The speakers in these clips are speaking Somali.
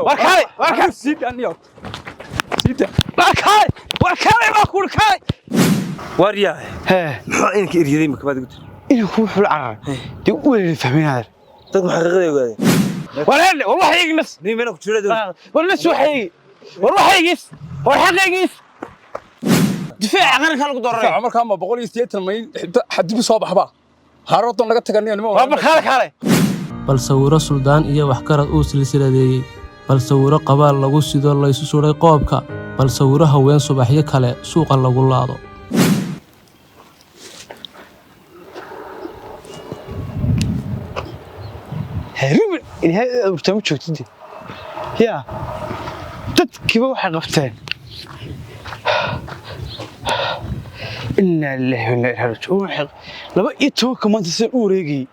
warkay siida aniyo siida warkay ma kurkay waryaa maxaa inka iriday makabad gud inuu ku xul carar dib u weerarey fahminaa dad ma xaqiiqada ogaadeen walaal waxa ignas nimeena ku jirado walaal suuxay waxa xaqiiqis difaac qaran kala ku dooray markaa ma 180 mayl xadib soo baxba haroodon laga taganiyo nimo waa kale bal sawiro suldaan iyo wax karad uu silsiladeeyay bal sawiro qabaal lagu sido la isu suray qoobka bal sawiro haween subaxyo kale suuqa lagu laado هرب إنها أرتمت شو تدي يا تذكر واحد قفتين إن الله وإنا إليه راجعون حق لما يتوه كمان تصير أوريجي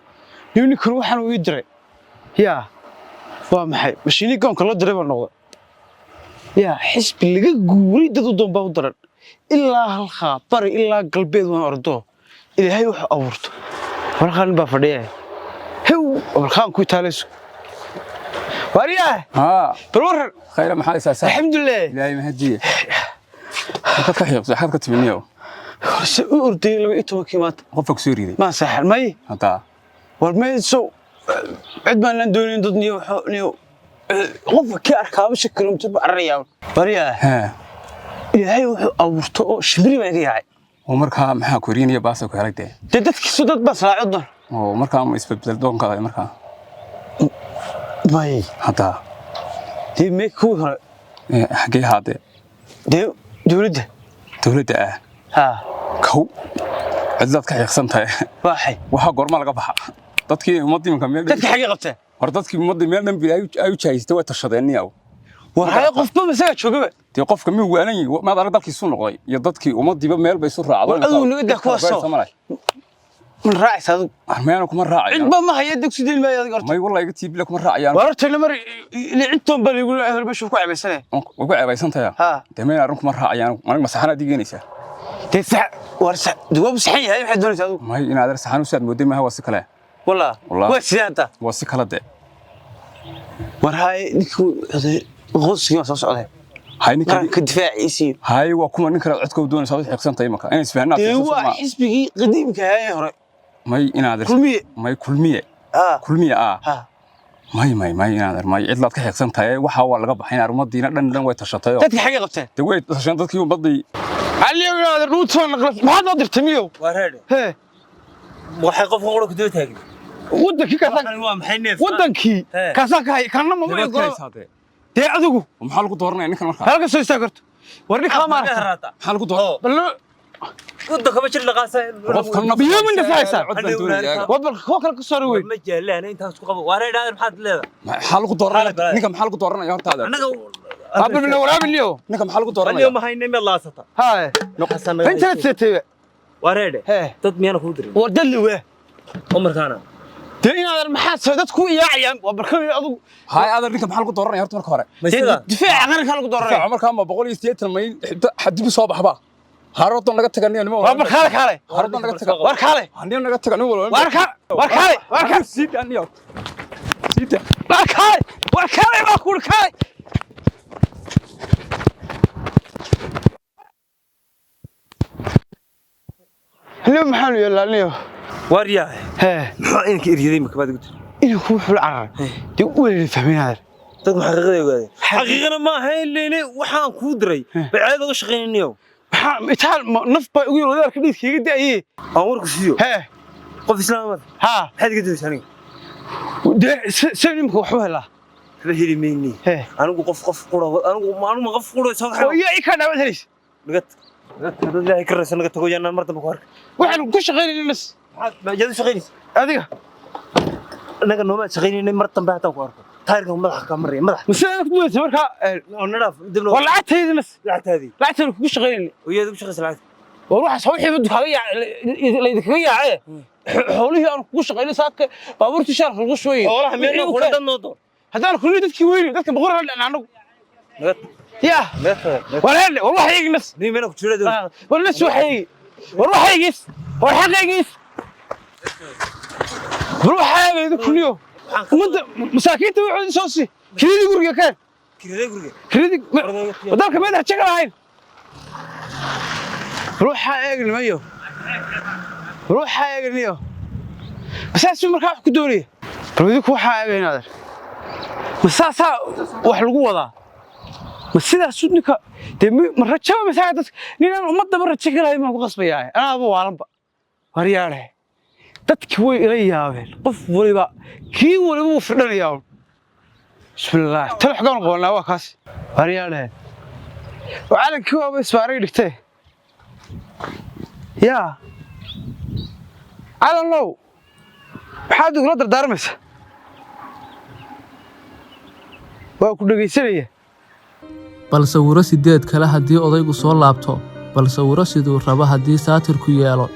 يوني كل واحد ويدري يا وامحي مشيني قام كلا دري بالنقطة يا حسب اللي جوري تدودون بودرن إلا هالخاطر إلا قلبي وأنا أرضه إذا هي وح أورط وأنا خالد بفريه هو والخان كوي تالس وارياه برور خير محل اساسا الحمد لله لا مهديه ka xiyabsay xad ka tibiniyo urdi laba ito kiimaad qofka soo riiday ma saxal may hada war may soo cid ma lan doonin dad niyo qofka ka arkaaba shakilum tib araya wariyaa ilaahay wuxuu abuurto oo shibri ma yahay oo markaa maxaa ku riinaya baasa ku helay dadkiisu dad bas raacidan oo markaa ma isbedel doonka markaa may hada dii me ku hore xagee haade dawladda ha kow cidlaad ka xiiqsantahay waxa goorma laga baxa dadkii ummadii marka meel dadka xagee qabteen war dadkii ummadii meel dhan ay u jahaystay way tashadeenniyow war hay qofba masaga joogaba tii qofka mi waanan ma dara dalkiisu noqday iyo dadkii umadiiba meel bay isu raacdeen aduu nagada ku soo من راعي صادق أرمينا كمان راعي عند ما هي يدك سدين ما يقدر ما والله يكتب لك من راعي ورت المر اللي عندهم بل يقول أهل بشوفك عبي سنة وقع عبي سنة يا تمين أروح مرة راعي أنا مسحنا دي جنسة تسع ورسع دواب صحيح هاي واحد دون صادق ما هي أنا أدرس حنو ساد مودي ما هو سكله والله وسيادة وسكله ده ورهاي نكو غص يوم صوص عليه هاي نكرة كدفاع يصير هاي وكم نكرة عدكوا دون صوت حقسان طيب مكان أنا سفهنا هو حسبي قديم كهاي هراء ماي إنا أدرس ماي كل مية ماي إنا أدرس ماي إطلاق كحيقسم تاي وحاول لقب حين أرمض دينا لن ويتشطيو تدك حاجة قبتين دوي تشان تدك يوم بدي علي إنا أدر نوتون نقلت ما حد أدر تميو وارهد هي وحقف غورك دوت هاي ودك كاساك ودك كاساك هاي كان ما يقول دي عدو ومحل قدورنا إنك المرخى هلك سوي استاكرت ورني خامر محل قدور بلو ودك بشر لقاسة بيوم النفايسة وبل خوكل كسروي مجال لا أنت هتسوق وارهد هذا محل لا محل قدورنا إنك محل قدورنا يا هذا أنا قبل من ولا اليوم إنك محل قدورنا اليوم هاي نمي الله سطح هاي نقصنا أنت تسوي وارهد تدمينا خودري ودلوه عمر كان تين هذا المحاس هذا تكون يعيان وبركب أضو هاي هذا اللي محل قدورنا يا هرت مركورة دفاع غير كان قدورنا عمر كان ما بقول يستيت المين حد بيصاب حبا هارودون laga taganiyo nimo waa barkale kale haarodon laga tago war kale handiyo laga taganiyo war kale siid aniyo siid war kale ma kur kale اليوم محل يلا اليوم وارياه maxaa inka iriday makabad gud inuu ku xul carar dib u weerarey fahminaa dad ma xaqiiqada ogaadeen xaqiiqana ma hayleene waxaan ku diray bacaad uga shaqeynayno إيطال نف بيقول ولا كذي كذي دايي أمورك فيو قف إسلام ها حد قدر ثاني ده سامي مكوحوه لا هذا هي مني أنا قف قرا أنا ما قف قرا صح ويا إيه كان عمل هريس لقيت هذا لا يكرر سنة تقول أنا مرة بقارك وحنا كل شغالين الناس ما جد شغالين هذه أنا كنا ما شغالين مرة تنبه تقارك تايركم ملح كمرة ملح مسألة كبيرة تمركها نعرف والله عت هذه الناس هذه عت كل شغالين ويا ذوك شغال سلعت وروح أسوي بدك هاي اللي يدك هي عيه حوله أنا كل شغالين ساك بابورتي شارك الغش شوية والله مين كل ده النوضة هذا كل ده كويل ده بغرها أنا عنو يا ولا والله يجلس مين منك تشيله ده ولا شو حي وروح يجلس والحق يجلس روح هذا كل يوم وانت مساكين تبعون سوسي كذي يقول كان كريدك ودالك ما يدحشك لهين روحها ايقن مايو روحها ايقن يو بس اسمي مركا wax ku doonaya balwadiku waxa eegayna adeer masaasa wax lagu wadaa ma sidaas ninka ma rajaba masaajid dadka ninaan ummadda ma rajo galay ma ku qasbayaa anaaba waalanba waryaare dadki way ila yaabeen qof waliba kii waliba uu fidhanayaa bismillaah talax gaan qoonaa waa kaas waryaare waalankii waa isbaaray dhigtay yaa I don't know maxaad ugu dardaarmaysa waa ku dhageysanaya bal sawiro 8 kale haddii odaygu soo laabto bal sawiro siduu raba haddii saatirku yeelo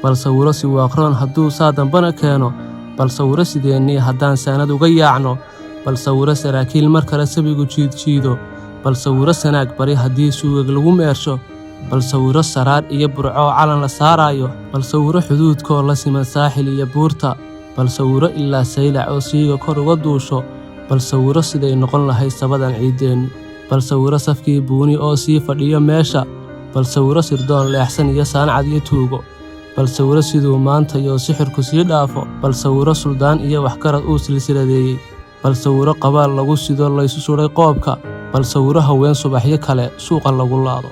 bal sawiro si waaqroon hadduu saa dambana keeno bal sawiro sideennii haddaan saanad uga yaacno bal sawiro saraakiil mar kale sabigu jiidjiido bal sawiro sanaag bari haddii suugag lagu meersho bal sawiro saraar iyo burcoo calan la saaraayo bal sawiro xuduudkoo la siman saaxil iyo buurta bal sawiro ilaa saylac oo siiga kor uga duusho bal sawiro siday noqon lahayd sabadan ciideennu bal sawiro safkii buuni oo sii fadhiyo meesha bal sawiro sirdoon leexsan iyo saancad iyo tuugo bal sawiro siduu maanta iyo sixirku sii dhaafo bal sawiro suldaan iyo waxgarad uu silsiladeeyey bal sawiro qabaal lagu sido laysu suray qoobka bal sawiro haween subaxyo kale suuqa lagu laado